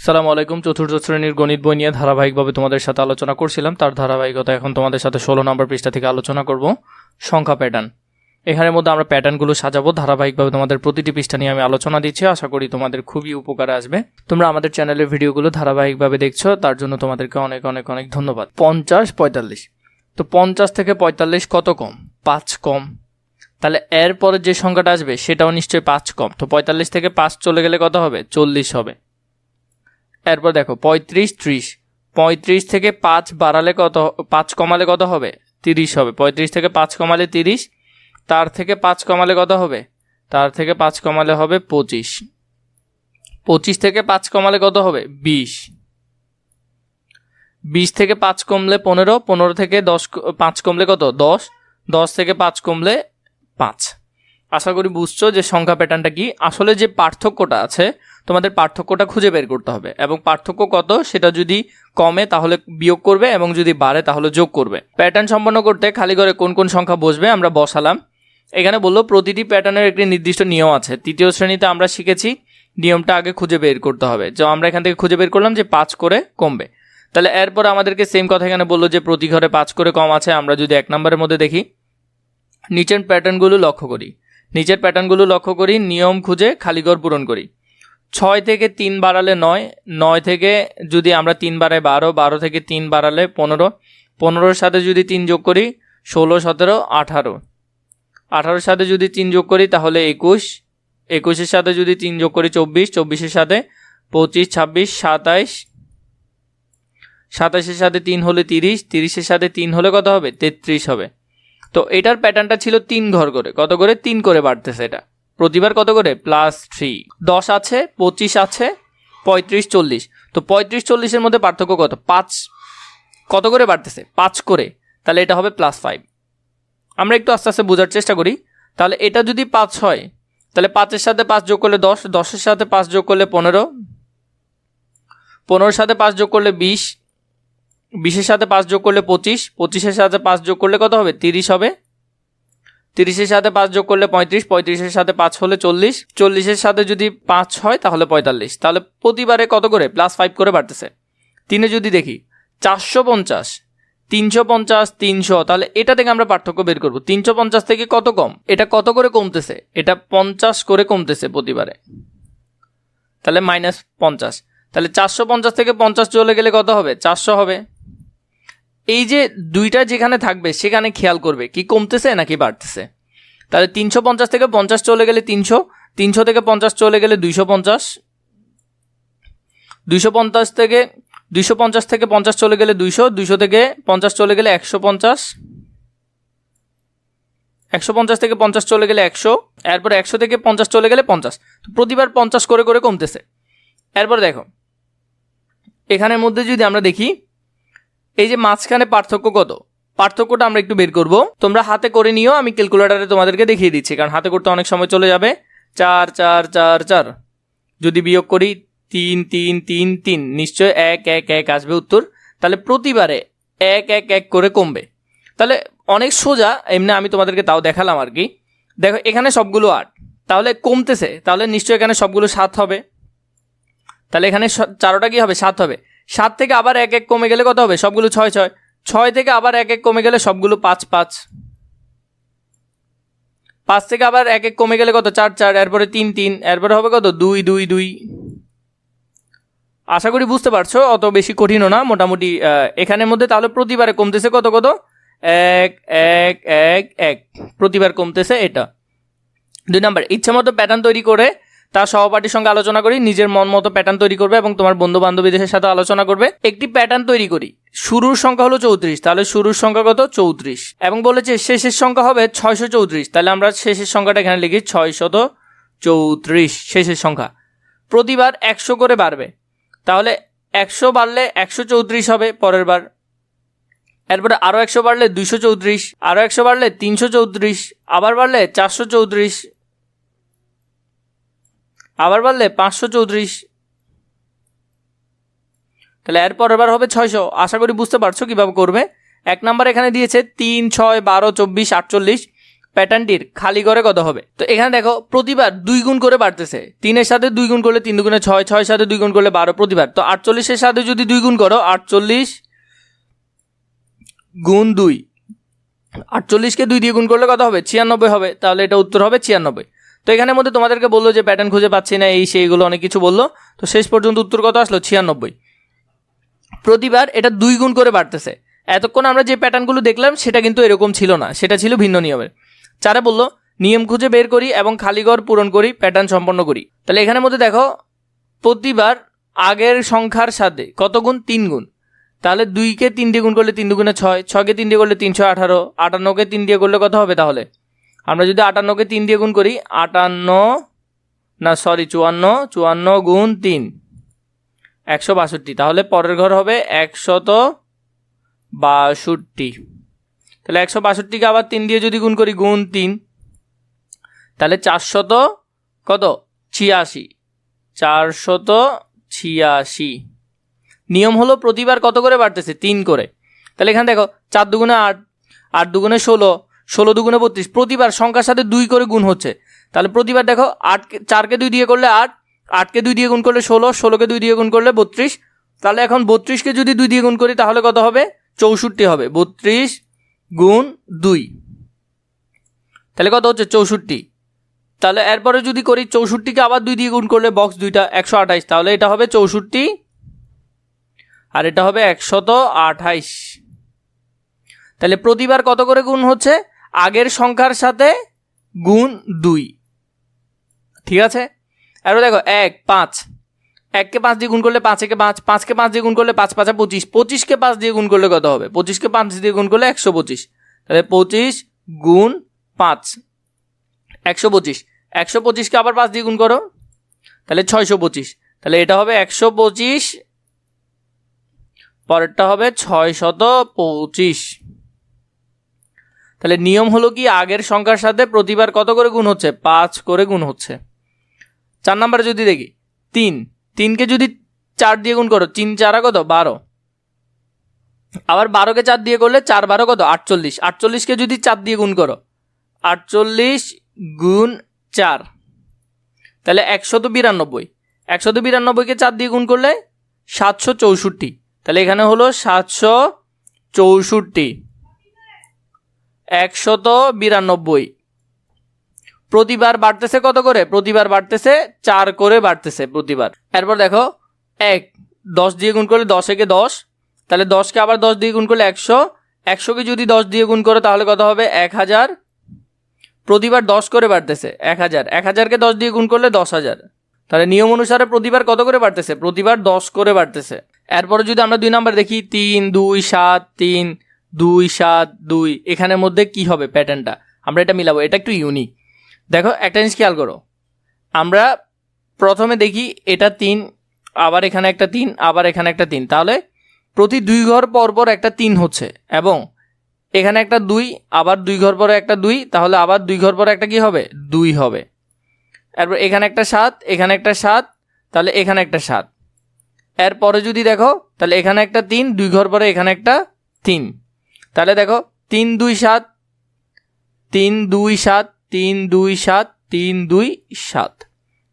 সালামু আলাইকুম। চতুর্থ শ্রেণীর গণিত বই নিয়ে ধারাবাহিকভাবে তোমাদের সাথে আলোচনা করছিলাম। তার ধারাবাহিকতা এখন তোমাদের সাথে 16 নম্বর পৃষ্ঠা থেকে আলোচনা করব সংখ্যা প্যাটার্ন। এখানের মধ্যে আমরা প্যাটার্নগুলো সাজাবো ধারাবাহিকভাবে। তোমাদের প্রতিটি পৃষ্ঠা নিয়ে আমি আলোচনা দিচ্ছি, আশা করি তোমাদের খুবই উপকারে আসবে। তোমরা আমাদের চ্যানেলের ভিডিওগুলো ধারাবাহিকভাবে দেখছো, তার জন্য তোমাদেরকে অনেক অনেক অনেক ধন্যবাদ। 50 45, তো 50 থেকে 45 কত কম? 5 কম। তাহলে এর পরে যে সংখ্যাটা আসবে সেটাও নিশ্চয়ই 5 কম। তো 45 থেকে 5 চলে গেলে কত হবে? 40 হবে। এরপর দেখো 35 30, 35 থেকে 5 বাড়ালে কত, 5 কমালে কত হবে? 30 হবে। 35 থেকে 5 কমালে 30, তার থেকে 5 কমালে কত হবে? তার থেকে 5 কমালে হবে 25। 25 থেকে 5 কমালে কত হবে? 20। 20 থেকে 5 কমলে 15, 15 থেকে 5 কমলে কত? 10, 10 থেকে 5 কমলে 5। আশা করি বুঝছো যে সংখ্যা প্যাটার্নটা কি। আসলে যে পার্থক্যটা আছে তোমাদের পার্থক্যটা খুঁজে বের করতে হবে, এবং পার্থক্য কত সেটা যদি কমে তাহলে বিয়োগ করবে, এবং যদি বাড়ে তাহলে যোগ করবে। প্যাটার্ন সম্পন্ন করতে খালি ঘরে কোন কোন সংখ্যা বসবে আমরা বসালাম। এখানে বললো প্রতিটি প্যাটার্নের একটি নির্দিষ্ট নিয়ম আছে। তৃতীয় শ্রেণীতে আমরা শিখেছি নিয়মটা আগে খুঁজে বের করতে হবে। যে আমরা এখান থেকে খুঁজে বের করলাম যে 5 করে কমবে। তাহলে এরপর আমাদেরকে সেম কথা এখানে বললো যে প্রতি ঘরে 5 করে কম আছে। আমরা যদি 1 নম্বরের মধ্যে দেখি, নিচের প্যাটার্নগুলো লক্ষ্য করি, নিয়ম খুঁজে খালি ঘর পূরণ করি। 6 থেকে 3 বাড়ালে 9, 9 থেকে যদি আমরা 3 বাড়াই 12, 12 থেকে 3 বাড়ালে 15, 15-র সাথে যদি 3 যোগ করি 16, 17, 18, 18-র সাথে যদি 3 যোগ করি তাহলে 21, 21-এর সাথে যদি 3 যোগ করি 24, 24-এর সাথে 25, 26, 27, 27-এর সাথে 3 হলে 30, 30-এর সাথে 3 হলে কত হবে? 33 হবে। তো এটার প্যাটার্নটা ছিল 3 ঘর করে, কত করে? 3 করে বাড়তেছে। এটা প্রতিবার কত করে? +3। 10 আছে, 25 আছে, 35 40। তো 35 40-এর মধ্যে পার্থক্য কত? 5 কত করে বাড়তেছে? 5 করে। তাহলে এটা হবে +5। আমরা একটু আস্তে আস্তে বোঝার চেষ্টা করি। তাহলে এটা যদি 5 হয় তাহলে 5-এর সাথে 5 যোগ করলে 10, 10-এর সাথে 5 যোগ করলে 15, 15-এর সাথে 5 যোগ করলে 20, 20-এর সাথে 5 যোগ করলে 25, 25-এর সাথে 5 যোগ করলে কত হবে? 30 হবে। 30-এর সাথে 5 যোগ করলে 35, 35-এর সাথে 5 হলে 40, 40-এর সাথে যদি 5 হয় তাহলে 45। তাহলে প্রতিবারে কত করে? +5 করে বাড়তেছে। 3-এ যদি দেখি 450, 350, 300, তাহলে এটা থেকে আমরা পার্থক্য বের করব। 350 থেকে কত কম? এটা কত করে কমতেছে? এটা 50 করে কমতেছে প্রতিবারে, তাহলে -50। তাহলে 450 থেকে 50 চলে গেলে কত হবে? 400 হবে। এই যে দুইটা যেখানে থাকবে সেখানে খেয়াল করবে কি কমতেছে নাকি বাড়তেছে। তাহলে 350 থেকে 50 চলে গেলে 300, 300 থেকে 50 চলে গেলে 250, 250 থেকে 50 চলে গেলে 200, 200 থেকে 50 চলে গেলে 150, 150 থেকে 50 চলে গেলে 100, এরপর 100 থেকে 50 চলে গেলে 50। তো প্রতিবার 50 করে করে কমতেছে। এরপর দেখো এখানের মধ্যে যদি আমরা দেখি এই যে মাঝখানে পার্থক্য কত, পার্থক্যটা আমরা একটু বের করব। তোমরা হাতে করে নিও, আমি ক্যালকুলেটরে তোমাদেরকে দেখিয়ে দিচ্ছি, কারণ হাতে করতে অনেক সময় চলে যাবে। 4 4 4 4, যদি বিয়োগ করি 3 3 3 3, নিশ্চয় 1 1 1 আসবে উত্তর। তাহলে প্রতিবারে 1 1 1 করে কমবে। তাহলে অনেক সোজা, এমনি আমি তোমাদেরকে তাও দেখালাম আর কি। দেখো এখানে সবগুলো 8, তাহলে কমতেছে, তাহলে নিশ্চয় এখানে সবগুলো 7 হবে। তাহলে এখানে 4টা কি হবে? 7 হবে। 7 থেকে আবার 1 1 কমে গেলে কত হবে? সবগুলো 6 6, 6 থেকে আবার 1 1 কমে গেলে সবগুলো 5 5, 5 থেকে আবার 1 1 কমে গেলে কত? 4 4, এরপরে 3 3, এরপরে হবে কত? 2 2 2। আশা করি বুঝতে পারছো, অত বেশি কঠিনও না মোটামুটি এখানের মধ্যে। তাহলে প্রতিবারে কমতেছে কত কত? 1 1 1 1, প্রতিবার কমতেছে এটা। 2 নম্বর, ইচ্ছা মতো প্যাটার্ন তৈরি করে তার সহপাঠীর সঙ্গে আলোচনা করি, নিজের মন মতো প্যাটার্ন তৈরি করবে এবং তোমার বন্ধু বান্ধবীদের সাথে আলোচনা করবে। একটি প্যাটার্ন তৈরি করি, শুরুর সংখ্যা হলো 34, তাহলে শুরুর সংখ্যা কত? 34, এবং বলেছে শেষের সংখ্যা হবে 634, তাহলে আমরা শেষের সংখ্যাটা এখানে লিখি 634 শেষের সংখ্যা। প্রতিবার 100 করে বাড়বে, তাহলে 100 বাড়লে 134 হবে পরের বার। এরপরে আরও 100 বাড়লে 234, আরও 100 বাড়লে 334, আবার বাড়লে 434, আবার বাড়লে 534, তাহলে এর পরের বার হবে 600। আশা করি বুঝতে পারছো কিভাবে করবে। 1 নাম্বার এখানে দিয়েছে 3 6 12 24 48, প্যাটার্নটির খালি ঘরে কত হবে? তো এখানে দেখো প্রতিবার 2 গুণ করে বাড়তেছে। 3-এর সাথে 2 গুণ করলে 3 দুগুণে 6, 6-এর সাথে 2 গুণ করলে 12 প্রতিবার। তো 48-এর সাথে যদি 2 গুণ করো, 48 গুণ 2, 48কে 2 দিয়ে গুণ করলে কত হবে? 96 হবে। তাহলে এটা উত্তর হবে 96। তো এখানের মধ্যে তোমাদেরকে বললো যে প্যাটার্ন খুঁজে পাচ্ছি না, এই সেইগুলো অনেক কিছু বললো। তো শেষ পর্যন্ত উত্তর কত আসলো? 96। প্রতিবার এটা 2 গুণ করে বাড়তেছে। এতক্ষণ আমরা যে প্যাটার্নগুলো দেখলাম সেটা কিন্তু এরকম ছিল না, সেটা ছিল ভিন্ন নিয়মের। 4 বললো নিয়ম খুঁজে বের করি এবং খালি ঘর পূরণ করি, প্যাটার্ন সম্পন্ন করি। তাহলে এখানের মধ্যে দেখো প্রতিবার আগের সংখ্যার সাথে কত গুণ? 3 গুণ। তাহলে 2কে 3 দিয়ে গুণ করলে 3 দুগুণে 6, 6কে 3 দিয়ে করলে 318, 58কে 3 দিয়ে করলে কত হবে? তাহলে আমরা যদি 58কে 3 দিয়ে গুণ করি, 54 গুণ 3 162। তাহলে পরের ঘর হবে 162। তাহলে 162কে আবার 3 দিয়ে যদি গুণ করি, গুণ 3, তাহলে 486। নিয়ম হলো প্রতিবার কত করে বাড়তেছে? 3 করে। তাহলে এখানে দেখো 4 দুগুণে 8, 8 দুগুণে 16, 16 দুগুণে 32। প্রতিবার সংখ্যার সাথে 2 করে গুণ হচ্ছে। তাহলে প্রতিবার দেখো 4কে 2 দিয়ে করলে 8, 8কে 2 দিয়ে গুণ করলে 16, 16কে 2 দিয়ে গুণ করলে 32। তাহলে এখন 32কে যদি 2 দিয়ে গুণ করি তাহলে কত হবে? 64 হবে। 32 গুণ 2, তাহলে কত হচ্ছে? 64। তাহলে এরপরে যদি করি 64কে আবার 2 দিয়ে গুণ করলে বক্স দুইটা 128। তাহলে এটা হবে 64 আর এটা হবে 128। তাহলে প্রতিবার কত করে গুণ হচ্ছে? আগের সংখ্যার সাথে গুণ 2। ঠিক আছে। এরপর দেখো 1, 5, 1কে 5 দিয়ে গুণ করলে 5-একে 5, 5কে 5 দিয়ে গুণ করলে 5-5 25, 25কে 5 দিয়ে গুণ করলে কত হবে? 25কে 5 দিয়ে গুণ করলে 125। তাহলে 25 গুণ 5 125। 125কে আবার 5 দিয়ে গুণ করো, তাহলে 625। তাহলে এটা হবে 125, পরেরটা হবে 625। তাহলে নিয়ম হলো কি? আগের সংখ্যার সাথে প্রতিবার কত করে গুণ হচ্ছে? 5 করে গুণ হচ্ছে। 4 নম্বরে যদি দেখি 3কে যদি 4 দিয়ে গুণ করো, 3 4 কত? 12। আবার 12কে 4 দিয়ে করলে 4 12 কত? 48। 48কে যদি 4 দিয়ে গুণ করো, 48 গুণ 4, তাহলে 192। 192কে 4 দিয়ে গুণ করলে 764। তাহলে এখানে হলো 764। 192 প্রতিবার বাড়তেছে কত করে? প্রতিবার বাড়তেছে 4 করে বাড়তেছে প্রতিবার। এরপর দেখো 1 10 দিয়ে গুণ করলে 10-একে 10, তাহলে 10কে আবার 10 দিয়ে গুণ করলে 100, 100কে যদি 10 দিয়ে গুণ করো তাহলে কত হবে? 1000। প্রতিবার 10 করে বাড়তেছে 1000, 1000কে 10 দিয়ে গুণ করলে 10,000। তাহলে নিয়ম অনুসারে প্রতিবার কত করে বাড়তেছে? প্রতিবার 10 করে বাড়তেছে। এরপরে যদি আমরা 2 নাম্বার দেখি 3 2 7 3 2 7 2, এখানের মধ্যে কি হবে প্যাটার্নটা? আমরা এটা মিলাবো, এটা একটু ইউনিক। দেখো একটা জিনিস খেয়াল করো, আমরা প্রথমে দেখি এটা 3, আবার এখানে একটা 3, আবার এখানে একটা 3। তাহলে প্রতি 2 ঘর পর পর একটা 3 হচ্ছে, এবং এখানে একটা 2, আবার 2 ঘর পরে একটা 2, তাহলে আবার 2 ঘর পরে একটা কি হবে? 2 হবে। এরপর এখানে একটা 7, এখানে একটা 7, তাহলে এখানে একটা 7। এরপরে যদি দেখো তাহলে এখানে একটা 3, 2 ঘর পরে এখানে একটা 3। তাহলে দেখো 3 2 7 3 2 7 3 2 7 3 2 7।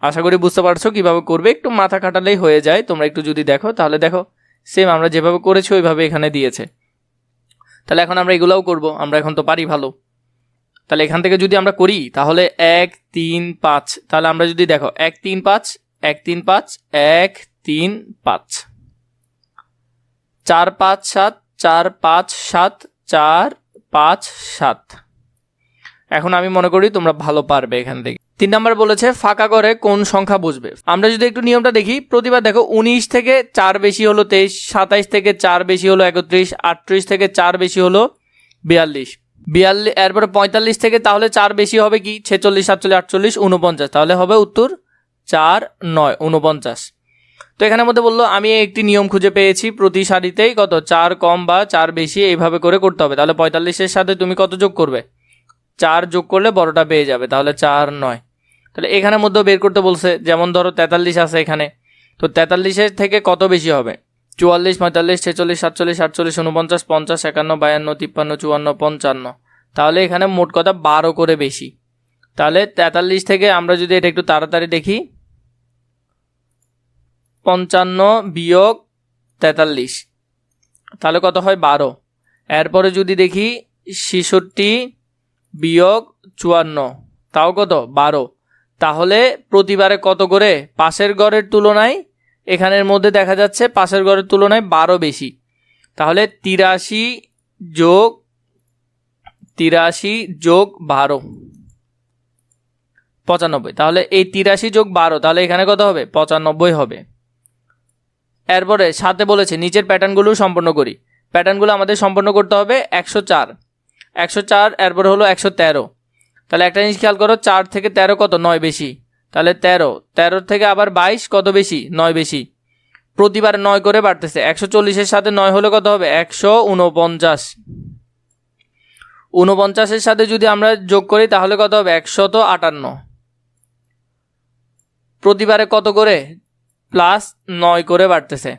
আশা করি বুঝতে পারছো কিভাবে করবে, একটু মাথা খাটালেই হয়ে যায়। তোমরা একটু যদি দেখো তাহলে দেখো সেম আমরা যেভাবে করেছি ওইভাবে এখানে দিয়েছে। তাহলে এখন আমরা এগুলোও করব, আমরা এখন তো পারি ভালো। তাহলে এখান থেকে যদি আমরা করি তাহলে 1 3 5, তাহলে আমরা যদি দেখো 1 3 5 1 3 5 1 3 5 4 5 7 4 5 7 4 5 7। এখন আমি মনে করি তোমরা ভালো পারবে এখান থেকে। 3 নাম্বার বলেছে ফাঁকা ঘরে কোন সংখ্যা বসবে। আমরা যদি একটু নিয়মটা দেখি, প্রতিবার দেখো 19 থেকে 4 বেশি হলো 23, 27 থেকে 4 বেশি হলো 31, 38 থেকে 4 বেশি হলো 42, এরপরে 45 থেকে তাহলে 4 বেশি হবে কি? 46 47 48 49, তাহলে হবে উত্তর 4 9 49। তো এখানের মধ্যে বললো আমি একটি নিয়ম খুঁজে পেয়েছি, প্রতি সারিতেই কত 4 কম বা 4 বেশি এইভাবে করে করতে হবে। তাহলে 45-এর সাথে তুমি কত যোগ করবে? 4 যোগ করলে বড়টা পেয়ে যাবে, তাহলে 4 9। তাহলে এখানের মধ্যে বের করতে বলছে, যেমন ধরো 43 আছে এখানে, তো 43-এর থেকে কত বেশি হবে? 44 45 46 47 48 49 50 51 52 53 54 55। তাহলে এখানে মোট কথা 12 করে বেশি। তাহলে 43 থেকে আমরা যদি এটা একটু তাড়াতাড়ি দেখি, 55 বিয়োগ 43, তাহলে কত হয় 12। এরপরে যদি দেখি 66 বিয়োগ 54, তাও কত 12। তাহলে প্রতিবারে কত করে পাশের ঘরের তুলনায় এখানের মধ্যে দেখা যাচ্ছে পাশের ঘরের তুলনায় 12 বেশি। তাহলে 83 যোগ 12 95। তাহলে এই 83 যোগ 12, তাহলে এখানে কত হবে 95 হবে। এরপরে সাথে বলেছে নিচের প্যাটার্নগুলো সম্পন্ন করি। প্যাটার্নগুলো আমাদের সম্পন্ন করতে হবে 104, এরপরে হলো 113। তাহলে একটা জিনিস খেয়াল করো, 4 থেকে 13 কত 9 বেশি, তাহলে 13 থেকে আবার 22 কত বেশি 9 বেশি। প্রতিবার 9 করে বাড়তেছে। 140-এর সাথে 9 হলে কত হবে 149। 49-এর সাথে যদি আমরা যোগ করি তাহলে কত হবে 158। প্রতিবারে কত করে প্লাস 9 করে বাড়তেছে।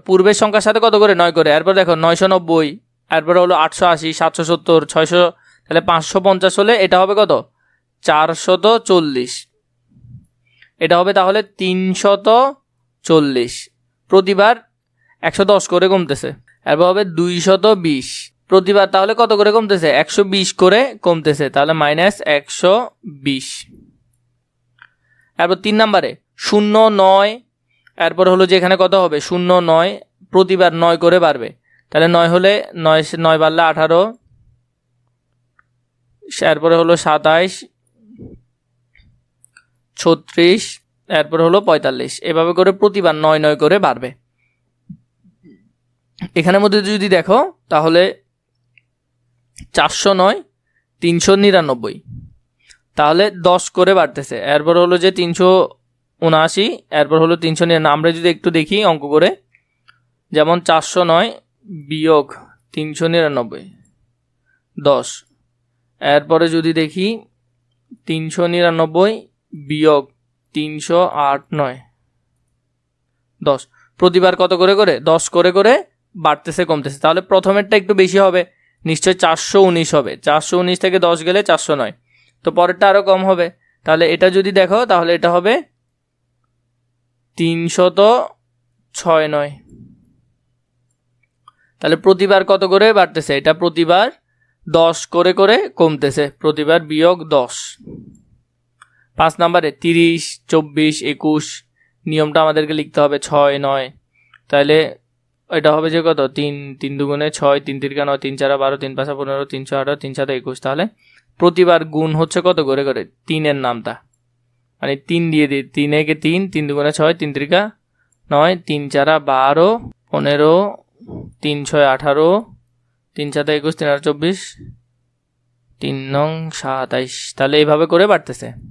পূর্বের সংখ্যার সাথে কত করে 9 করে। এরপর দেখো 990, এরপরে হলো 880, 770, 600, তাহলে 550 হলে এটা হবে কত 440, এটা হবে তাহলে 340। প্রতিবার 110 করে কমতেছে। এরপর হবে 220, প্রতিবার তাহলে কত করে কমতেছে 120 করে কমতেছে, তাহলে -120। এরপর 3 নম্বরে 09, এরপর হলো যে এখানে কত হবে 09, প্রতিবার 9 করে বাড়বে। তাহলে 9 হলে 9 বাড়লে 18, এরপরে হলো 27, 36, এরপরে হলো 45। এভাবে করে প্রতিবার 9 করে বাড়বে। এখানের মধ্যে যদি দেখো তাহলে 409, 399, তাহলে 10 করে বাড়তেছে। এরপর হলো যে 379, এরপর হলো 399। আমরা যদি একটু দেখি অঙ্ক করে, যেমন 409 বিয়োগ 399 10, এরপরে যদি দেখি 399 বিয়োগ 308 9 10, প্রতিবার কত করে করে 10 করে করে বাড়তেছে কমতেছে। তাহলে প্রথমেরটা একটু বেশি হবে, নিশ্চয় 419 হবে। 419 থেকে 10 গেলে 409, তো পরেরটা আরও কম হবে। তাহলে এটা যদি দেখো তাহলে এটা হবে 369। তাহলে প্রতিবার কত করে বাড়তেছে, এটা প্রতিবার 10 করে করে কমতেছে, প্রতিবার বিয়োগ 10। 5 নম্বরে 30, 24, 21, নিয়মটা আমাদেরকে লিখতে হবে 6 9। তাহলে এটা হবে যে কত 3 3 দুগুণে 6, 3 3 9, 3 4 12, 3 5 15, 3 6 18, 3 7 21। তাহলে প্রতিবার গুণ হচ্ছে কত করে করে 3 এর নামটা, মানে 3 দিয়ে দিই, 3 একে 3, 3 দুগুণে 6, 3 3 9, 3 4 12, 15, 3 6 18, 3 7 21, 3 8 24, 3 9 27। তাহলে এইভাবে করে বাড়তেছে।